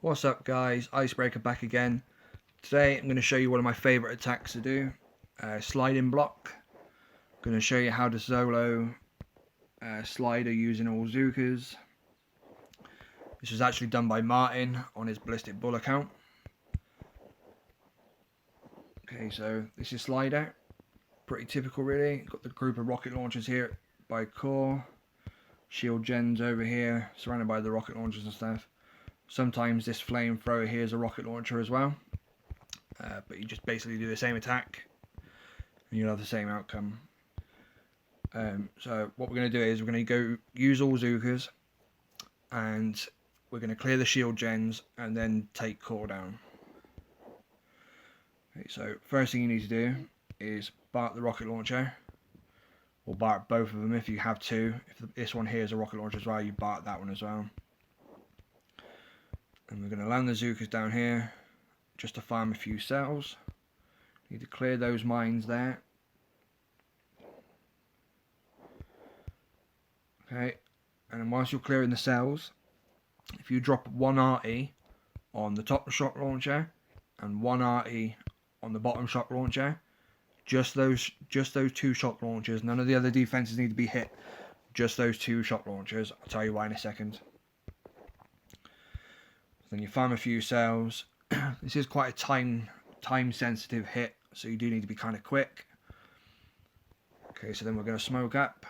What's up guys, Icebreaker back again. Today I'm going to show you one of my favourite attacks to do, sliding block. I'm going to show you how to solo slider using all Zookas. This was actually done by Martin on his Ballistic Bull account. Okay, so this is slider, pretty typical really. Got the group of rocket launchers here by core, shield gens over here surrounded by the rocket launchers and stuff. Sometimes this flamethrower here is a rocket launcher as well, but you just basically do the same attack and you'll have the same outcome. So what we're going to do is we're going to go use all Zookas and we're going to clear the shield gens and then take core down. Okay, so first thing you need to do is bark the rocket launcher, or bark both of them if you have two. If this one here is a rocket launcher as well, you bark that one as well. And we're going to land the Zookas down here just to farm a few cells. Need to clear those mines there. Okay, and then whilst you're clearing the cells, if you drop one RE on the top shock launcher and one RE on the bottom shock launcher, just those two shock launchers, none of the other defenses need to be hit, just those two shock launchers. I'll tell you why in a second. Then you farm a few cells. This is quite a time sensitive hit, so you do need to be kind of quick. Okay, so then we're going to smoke up.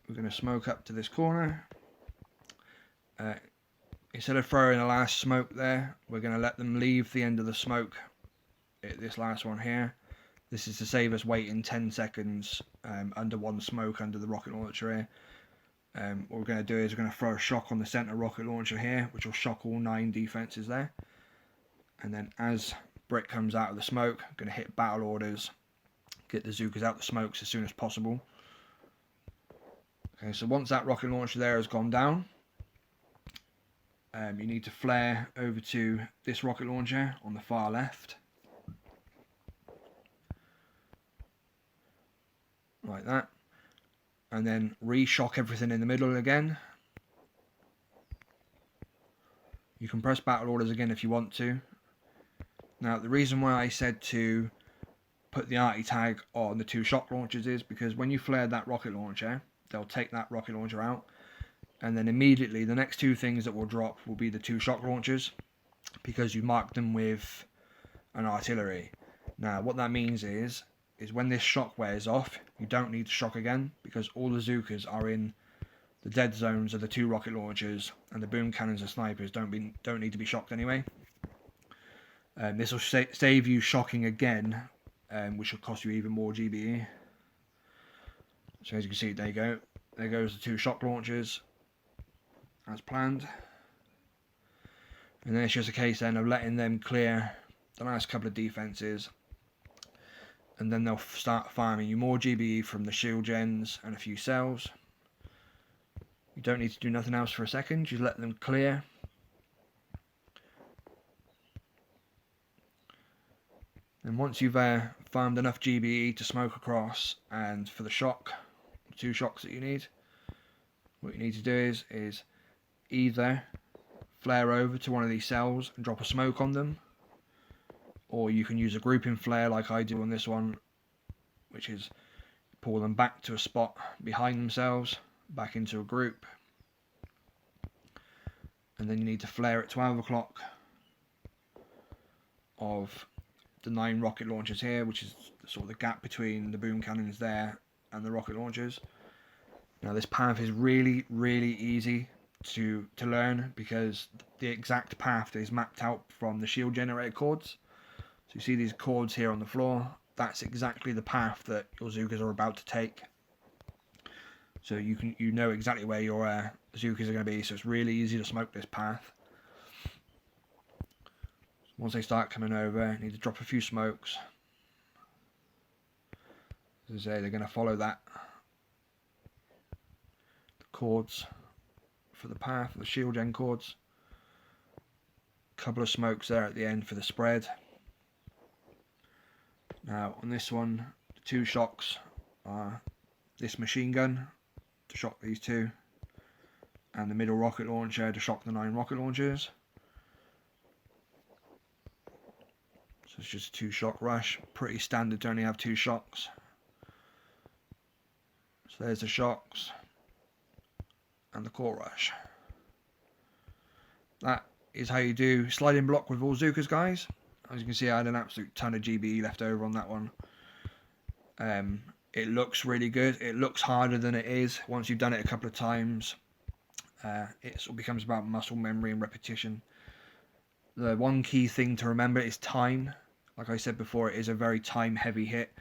We're going to smoke up to this corner. Instead of throwing the last smoke there, we're going to let them leave the end of the smoke at this last one here. This is to save us waiting 10 seconds under one smoke under the rocket launcher here. What we're going to do is we're going to throw a shock on the center rocket launcher here, which will shock all 9 defenses there. And then as Brick comes out of the smoke, I'm going to hit battle orders, get the Zookas out the smokes as soon as possible. Okay, so once that rocket launcher there has gone down, you need to flare over to this rocket launcher on the far left. Like that. And then re-shock everything in the middle again. You can press battle orders again if you want to. Now the reason why I said to put the arty tag on the 2 shock launchers is because when you flare that rocket launcher, they'll take that rocket launcher out, and then immediately the next 2 things that will drop will be the 2 shock launchers, because you marked them with an artillery. Now what that means is when this shock wears off, you don't need to shock again, because all the Zookas are in the dead zones of the 2 rocket launchers, and the boom cannons and snipers don't need to be shocked anyway. This will save you shocking again, which will cost you even more GBE. So as you can see, there you go. There goes the 2 shock launchers, as planned. And then it's just a case then of letting them clear the last couple of defenses, and then they'll start farming you more GBE from the shield gens and a few cells. You don't need to do nothing else for a second, just let them clear. And once you've farmed enough GBE to smoke across, and for the shock, 2 shocks that you need, what you need to do is either flare over to one of these cells and drop a smoke on them, or you can use a grouping flare like I do on this one, which is pull them back to a spot behind themselves, back into a group, and then you need to flare at 12 o'clock of the 9 rocket launchers here, which is sort of the gap between the boom cannons there and the rocket launchers. Now this path is really easy to learn, because the exact path is mapped out from the shield generator cords. So you see these cords here on the floor, that's exactly the path that your Zookas are about to take. So you know exactly where your Zookas are going to be, so it's really easy to smoke this path. Once they start coming over, you need to drop a few smokes. As I say, they're going to follow that. The cords for the path, the shield gen cords. Couple of smokes there at the end for the spread. Now on this one, the 2 shocks are this machine gun to shock these 2. and the middle rocket launcher to shock the 9 rocket launchers. So it's just 2 shock rush, pretty standard to only have 2 shocks. So there's the shocks and the core rush. That is how you do sliding block with all Zookas, guys. As you can see, I had an absolute ton of GBE left over on that one. It looks really good. It looks harder than it is. Once you've done it a couple of times, it sort of becomes about muscle memory and repetition. The one key thing to remember is time. Like I said before, it is a very time-heavy hit.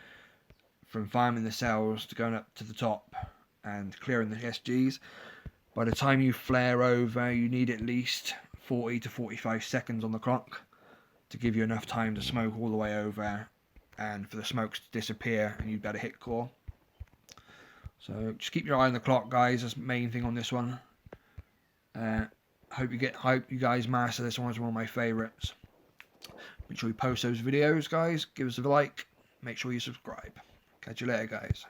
From farming the cells to going up to the top and clearing the SGs. By the time you flare over, you need at least 40 to 45 seconds on the clock to give you enough time to smoke all the way over and for the smokes to disappear and you'd better hit core. So just keep your eye on the clock, guys. That's the main thing on this one. Hope you guys master this one. It's one of my favourites. Make sure you post those videos, guys. Give us a like. Make sure you subscribe. Catch you later, guys.